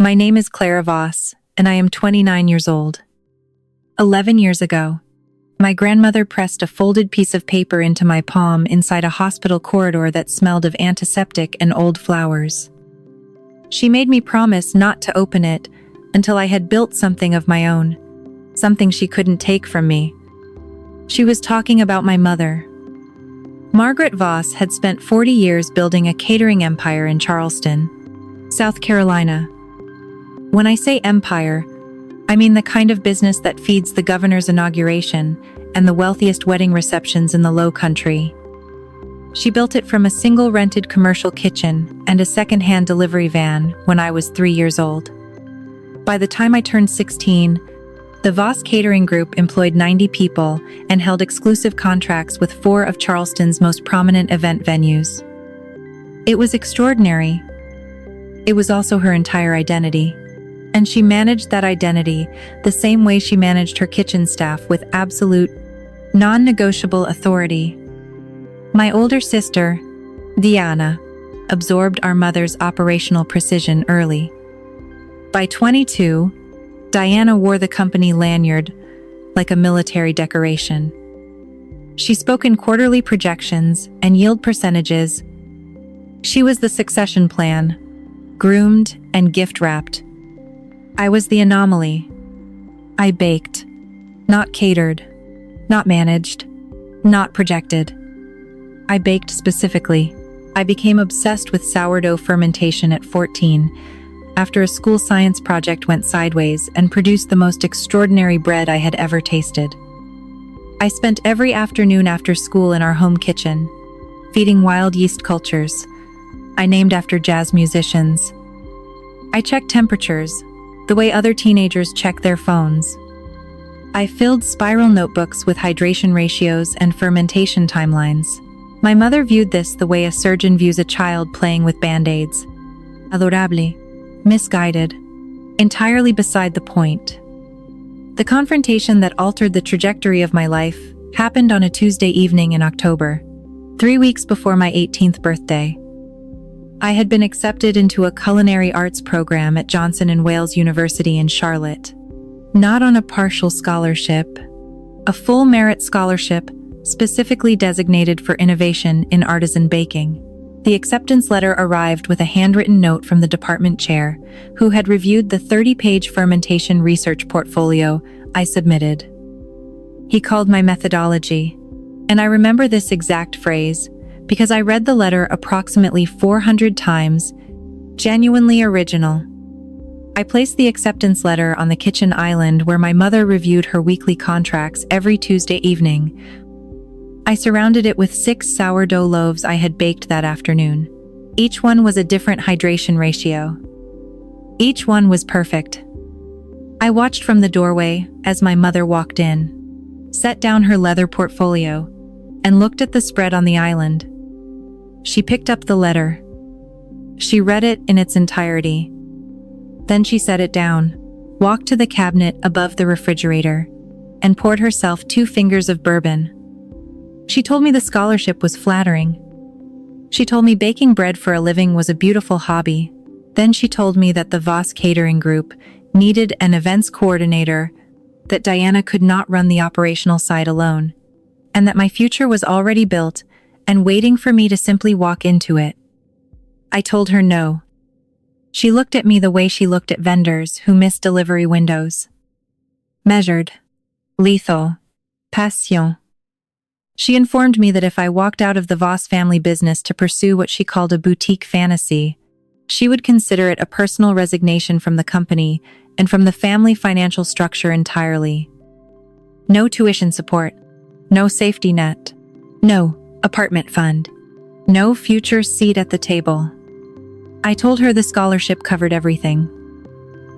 My name is Clara Voss, and I am 29 years old. 11 years ago, my grandmother pressed a folded piece of paper into my palm inside a hospital corridor that smelled of antiseptic and old flowers. She made me promise not to open it until I had built something of my own, something she couldn't take from me. She was talking about my mother. Margaret Voss had spent 40 years building a catering empire in Charleston, South Carolina. When I say empire, I mean the kind of business that feeds the governor's inauguration and the wealthiest wedding receptions in the Low Country. She built it from a single rented commercial kitchen and a second-hand delivery van when I was 3 years old. By the time I turned 16, the Voss Catering Group employed 90 people and held exclusive contracts with 4 of Charleston's most prominent event venues. It was extraordinary. It was also her entire identity. And she managed that identity the same way she managed her kitchen staff, with absolute, non-negotiable authority. My older sister, Diana, absorbed our mother's operational precision early. By 22, Diana wore the company lanyard like a military decoration. She spoke in quarterly projections and yield percentages. She was the succession plan, groomed and gift-wrapped. I was the anomaly. I baked, not catered, not managed, not projected. I baked specifically. I became obsessed with sourdough fermentation at 14, after a school science project went sideways and produced the most extraordinary bread I had ever tasted. I spent every afternoon after school in our home kitchen, feeding wild yeast cultures I named after jazz musicians. I checked temperatures, the way other teenagers check their phones. I filled spiral notebooks with hydration ratios and fermentation timelines. My mother viewed this the way a surgeon views a child playing with band-aids. Adorable, misguided, entirely beside the point. The confrontation that altered the trajectory of my life happened on a Tuesday evening in October, 3 weeks before my 18th birthday. I had been accepted into a culinary arts program at Johnson & Wales University in Charlotte. Not on a partial scholarship, a full merit scholarship specifically designated for innovation in artisan baking. The acceptance letter arrived with a handwritten note from the department chair, who had reviewed the 30-page fermentation research portfolio I submitted. He called my methodology, and I remember this exact phrase, because I read the letter approximately 400 times, genuinely original. I placed the acceptance letter on the kitchen island where my mother reviewed her weekly contracts every Tuesday evening. I surrounded it with 6 sourdough loaves I had baked that afternoon. Each one was a different hydration ratio. Each one was perfect. I watched from the doorway as my mother walked in, set down her leather portfolio, and looked at the spread on the island. She picked up the letter. She read it in its entirety. Then she set it down, walked to the cabinet above the refrigerator, and poured herself 2 fingers of bourbon. She told me the scholarship was flattering. She told me baking bread for a living was a beautiful hobby. Then she told me that the Voss Catering Group needed an events coordinator, that Diana could not run the operational side alone, and that my future was already built and waiting for me to simply walk into it. I told her no. She looked at me the way she looked at vendors who missed delivery windows. Measured, lethal, passion. She informed me that if I walked out of the Voss family business to pursue what she called a boutique fantasy, she would consider it a personal resignation from the company and from the family financial structure entirely. No tuition support, no safety net, no apartment fund, no future seat at the table. I told her the scholarship covered everything.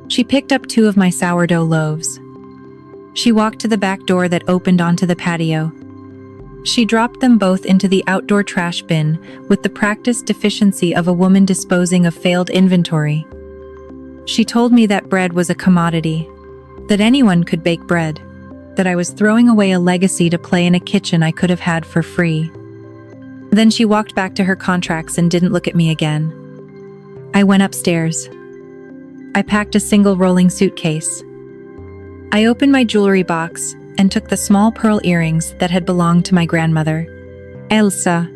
She picked up 2 of my sourdough loaves. She walked to the back door that opened onto the patio. She dropped them both into the outdoor trash bin with the practiced deficiency of a woman disposing of failed inventory. She told me that bread was a commodity, that anyone could bake bread, that I was throwing away a legacy to play in a kitchen I could have had for free. Then she walked back to her contracts and didn't look at me again. I went upstairs. I packed a single rolling suitcase. I opened my jewelry box and took the small pearl earrings that had belonged to my grandmother, Elsa.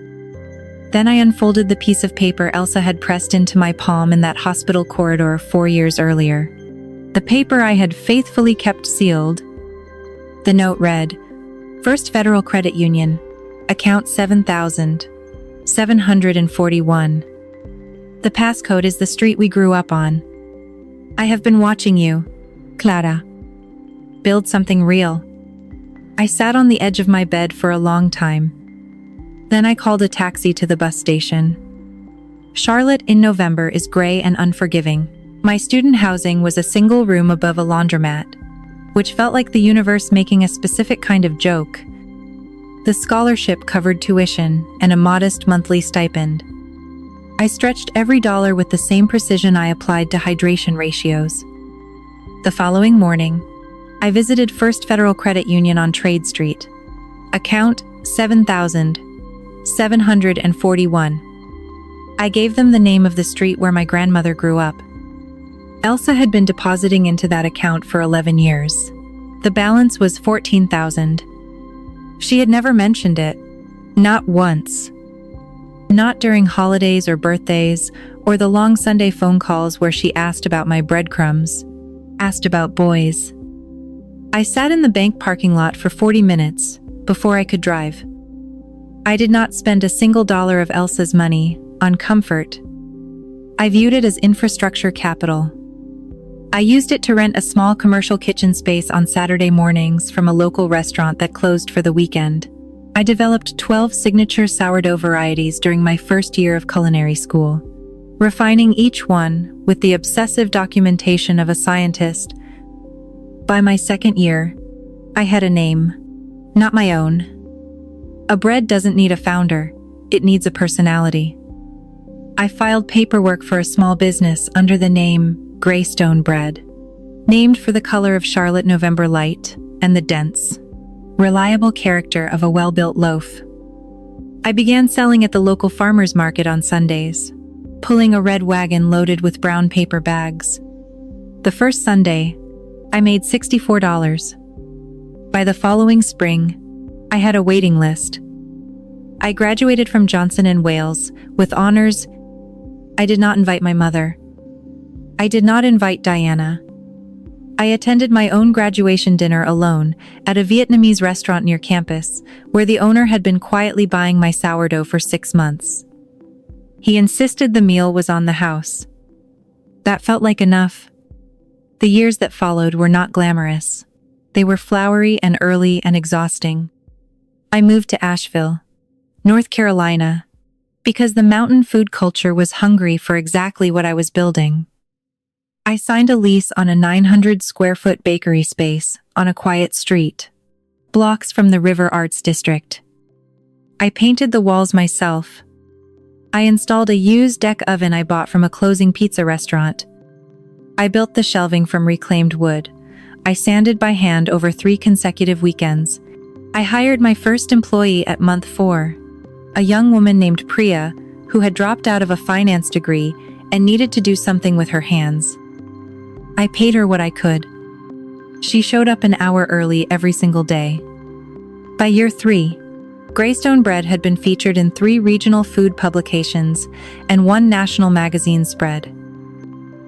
Then I unfolded the piece of paper Elsa had pressed into my palm in that hospital corridor 4 years earlier. The paper I had faithfully kept sealed. The note read, First Federal Credit Union, account 7,741. The passcode is the street we grew up on. I have been watching you, Clara. Build something real. I sat on the edge of my bed for a long time. Then I called a taxi to the bus station. Charlotte in November is gray and unforgiving. My student housing was a single room above a laundromat, which felt like the universe making a specific kind of joke. The scholarship covered tuition and a modest monthly stipend. I stretched every dollar with the same precision I applied to hydration ratios. The following morning, I visited First Federal Credit Union on Trade Street. Account 7,741. I gave them the name of the street where my grandmother grew up. Elsa had been depositing into that account for 11 years. The balance was $14,000. She had never mentioned it. Not once. Not during holidays or birthdays, or the long Sunday phone calls where she asked about my breadcrumbs, asked about boys. I sat in the bank parking lot for 40 minutes before I could drive. I did not spend a single dollar of Elsa's money on comfort. I viewed it as infrastructure capital. I used it to rent a small commercial kitchen space on Saturday mornings from a local restaurant that closed for the weekend. I developed 12 signature sourdough varieties during my first year of culinary school, refining each one with the obsessive documentation of a scientist. By my second year, I had a name, not my own. A bread doesn't need a founder, it needs a personality. I filed paperwork for a small business under the name Greystone Bread, named for the color of Charlotte November light and the dense, reliable character of a well-built loaf. I began selling at the local farmers market on Sundays, pulling a red wagon loaded with brown paper bags. The first Sunday, I made $64. By the following spring, I had a waiting list. I graduated from Johnson & Wales with honors. I did not invite my mother. I did not invite Diana. I attended my own graduation dinner alone at a Vietnamese restaurant near campus, where the owner had been quietly buying my sourdough for 6 months. He insisted the meal was on the house. That felt like enough. The years that followed were not glamorous. They were flowery and early and exhausting. I moved to Asheville, North Carolina, because the mountain food culture was hungry for exactly what I was building. I signed a lease on a 900-square-foot bakery space on a quiet street, blocks from the River Arts District. I painted the walls myself. I installed a used deck oven I bought from a closing pizza restaurant. I built the shelving from reclaimed wood. I sanded by hand over 3 consecutive weekends. I hired my first employee at month 4, a young woman named Priya, who had dropped out of a finance degree and needed to do something with her hands. I paid her what I could. She showed up an hour early every single day. By year 3, Greystone Bread had been featured in 3 regional food publications and 1 national magazine spread.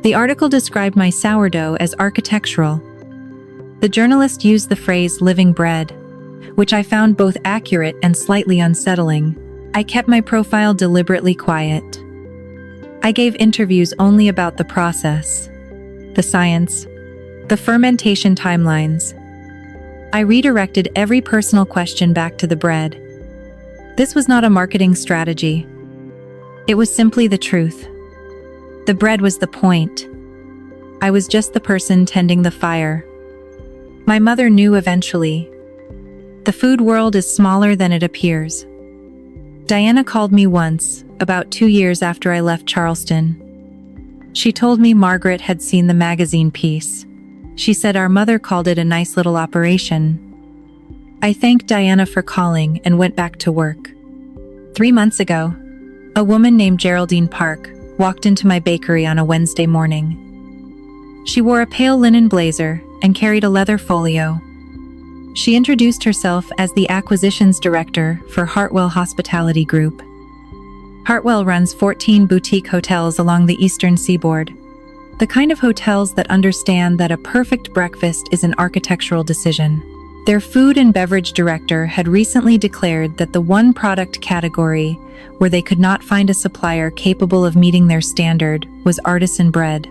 The article described my sourdough as architectural. The journalist used the phrase living bread, which I found both accurate and slightly unsettling. I kept my profile deliberately quiet. I gave interviews only about the process, the science, the fermentation timelines. I redirected every personal question back to the bread. This was not a marketing strategy. It was simply the truth. The bread was the point. I was just the person tending the fire. My mother knew eventually. The food world is smaller than it appears. Diana called me once, about 2 years after I left Charleston. She told me Margaret had seen the magazine piece. She said our mother called it a nice little operation. I thanked Diana for calling and went back to work. 3 months ago, a woman named Geraldine Park walked into my bakery on a Wednesday morning. She wore a pale linen blazer and carried a leather folio. She introduced herself as the acquisitions director for Hartwell Hospitality Group. Hartwell runs 14 boutique hotels along the eastern seaboard, the kind of hotels that understand that a perfect breakfast is an architectural decision. Their food and beverage director had recently declared that the one product category where they could not find a supplier capable of meeting their standard was artisan bread.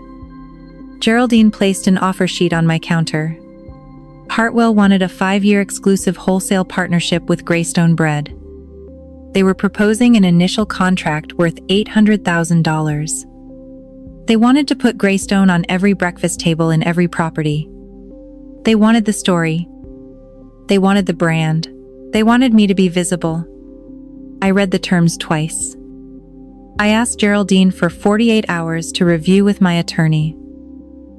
Geraldine placed an offer sheet on my counter. Hartwell wanted a 5-year exclusive wholesale partnership with Greystone Bread. They were proposing an initial contract worth $800,000. They wanted to put Greystone on every breakfast table in every property. They wanted the story. They wanted the brand. They wanted me to be visible. I read the terms twice. I asked Geraldine for 48 hours to review with my attorney.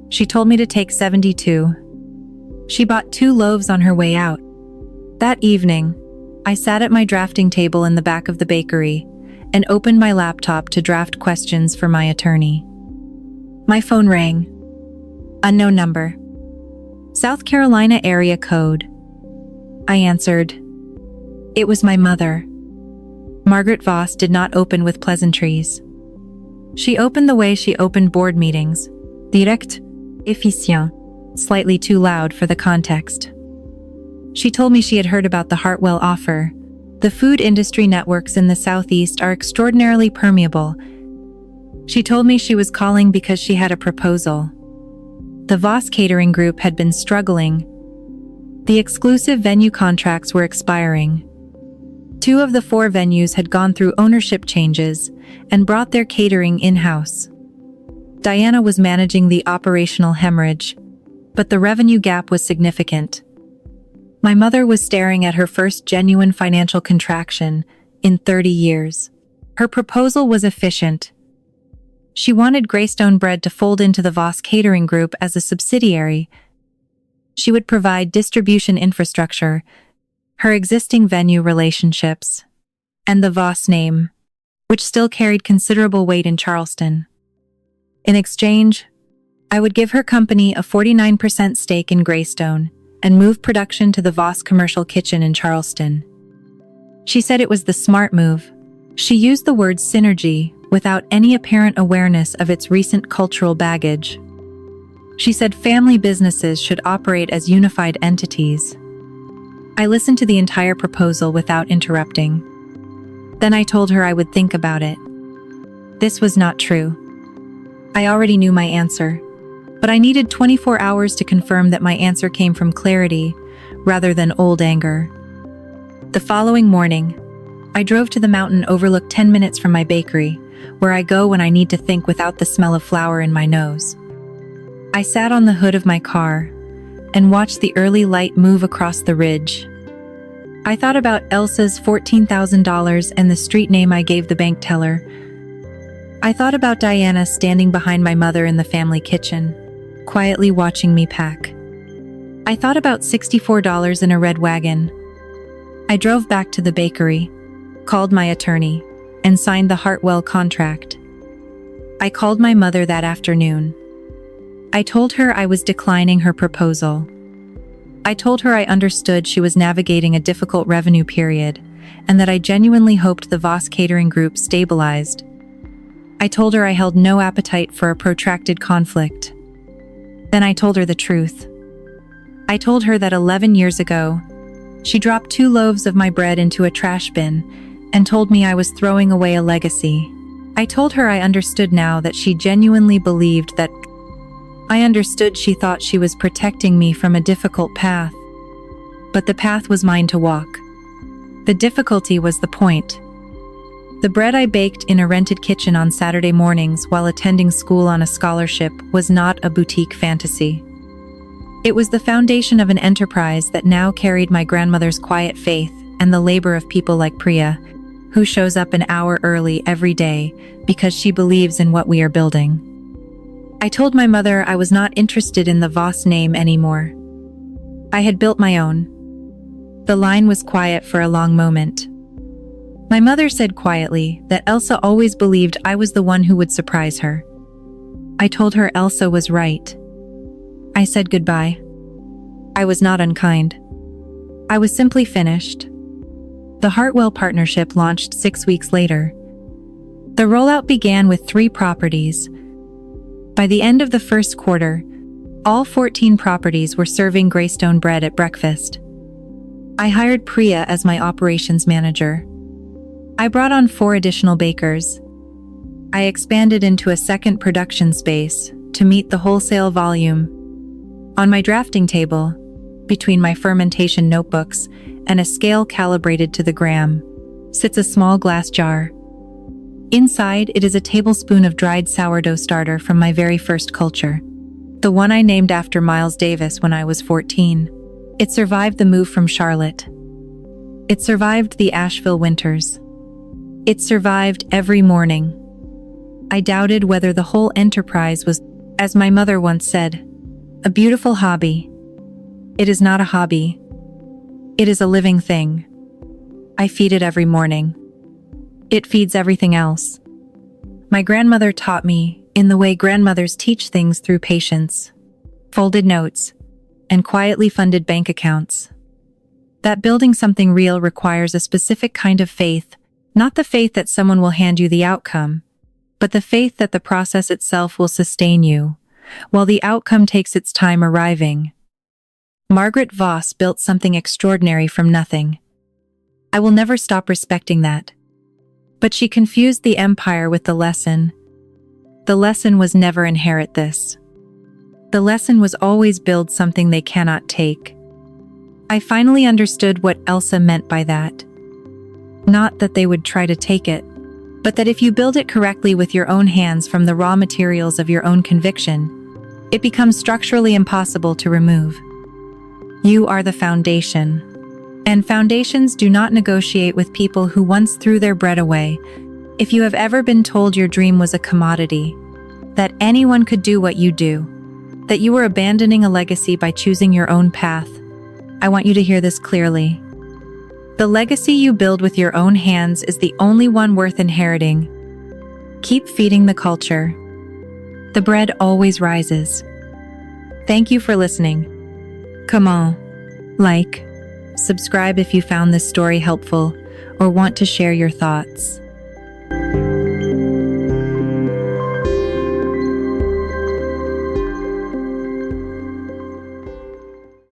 She told me to take 72. She bought 2 loaves on her way out. That evening, I sat at my drafting table in the back of the bakery and opened my laptop to draft questions for my attorney. My phone rang. Unknown number. South Carolina area code. I answered. It was my mother. Margaret Voss did not open with pleasantries. She opened the way she opened board meetings. Direct, efficient, slightly too loud for the context. She told me she had heard about the Hartwell offer. The food industry networks in the Southeast are extraordinarily permeable. She told me she was calling because she had a proposal. The Voss Catering Group had been struggling. The exclusive venue contracts were expiring. 2 of the 4 venues had gone through ownership changes and brought their catering in-house. Diana was managing the operational hemorrhage, but the revenue gap was significant. My mother was staring at her first genuine financial contraction in 30 years. Her proposal was efficient. She wanted Greystone Bread to fold into the Voss Catering Group as a subsidiary. She would provide distribution infrastructure, her existing venue relationships, and the Voss name, which still carried considerable weight in Charleston. In exchange, I would give her company a 49% stake in Greystone and move production to the Voss Commercial Kitchen in Charleston. She said it was the smart move. She used the word synergy without any apparent awareness of its recent cultural baggage. She said family businesses should operate as unified entities. I listened to the entire proposal without interrupting. Then I told her I would think about it. This was not true. I already knew my answer, but I needed 24 hours to confirm that my answer came from clarity rather than old anger. The following morning, I drove to the mountain overlooked 10 minutes from my bakery, where I go when I need to think without the smell of flour in my nose. I sat on the hood of my car and watched the early light move across the ridge. I thought about Elsa's $14,000 and the street name I gave the bank teller. I thought about Diana standing behind my mother in the family kitchen, quietly watching me pack. I thought about $64 in a red wagon. I drove back to the bakery, called my attorney, and signed the Hartwell contract. I called my mother that afternoon. I told her I was declining her proposal. I told her I understood she was navigating a difficult revenue period, and that I genuinely hoped the Voss Catering Group stabilized. I told her I held no appetite for a protracted conflict. Then I told her the truth. I told her that 11 years ago, she dropped 2 loaves of my bread into a trash bin and told me I was throwing away a legacy. I told her I understood now that she genuinely believed that. I understood she thought she was protecting me from a difficult path, but the path was mine to walk. The difficulty was the point. The bread I baked in a rented kitchen on Saturday mornings while attending school on a scholarship was not a boutique fantasy. It was the foundation of an enterprise that now carried my grandmother's quiet faith and the labor of people like Priya, who shows up an hour early every day because she believes in what we are building. I told my mother I was not interested in the Voss name anymore. I had built my own. The line was quiet for a long moment. My mother said quietly that Elsa always believed I was the one who would surprise her. I told her Elsa was right. I said goodbye. I was not unkind. I was simply finished. The Hartwell partnership launched 6 weeks later. The rollout began with 3 properties. By the end of the first quarter, all 14 properties were serving Greystone bread at breakfast. I hired Priya as my operations manager. I brought on 4 additional bakers. I expanded into a second production space to meet the wholesale volume. On my drafting table, between my fermentation notebooks and a scale calibrated to the gram, sits a small glass jar. Inside, it is a tablespoon of dried sourdough starter from my very first culture, the one I named after Miles Davis when I was 14. It survived the move from Charlotte. It survived the Asheville winters. It survived every morning. I doubted whether the whole enterprise was, as my mother once said, a beautiful hobby. It is not a hobby. It is a living thing. I feed it every morning. It feeds everything else. My grandmother taught me, in the way grandmothers teach things, through patience, folded notes, and quietly funded bank accounts. That building something real requires a specific kind of faith, not the faith that someone will hand you the outcome, but the faith that the process itself will sustain you, while the outcome takes its time arriving. Margaret Voss built something extraordinary from nothing. I will never stop respecting that. But she confused the empire with the lesson. The lesson was never inherit this. The lesson was always build something they cannot take. I finally understood what Elsa meant by that. Not that they would try to take it, but that if you build it correctly with your own hands from the raw materials of your own conviction, it becomes structurally impossible to remove. You are the foundation. And foundations do not negotiate with people who once threw their bread away. If you have ever been told your dream was a commodity, that anyone could do what you do, that you were abandoning a legacy by choosing your own path, I want you to hear this clearly. The legacy you build with your own hands is the only one worth inheriting. Keep feeding the culture. The bread always rises. Thank you for listening. Come on, like, subscribe if you found this story helpful or want to share your thoughts.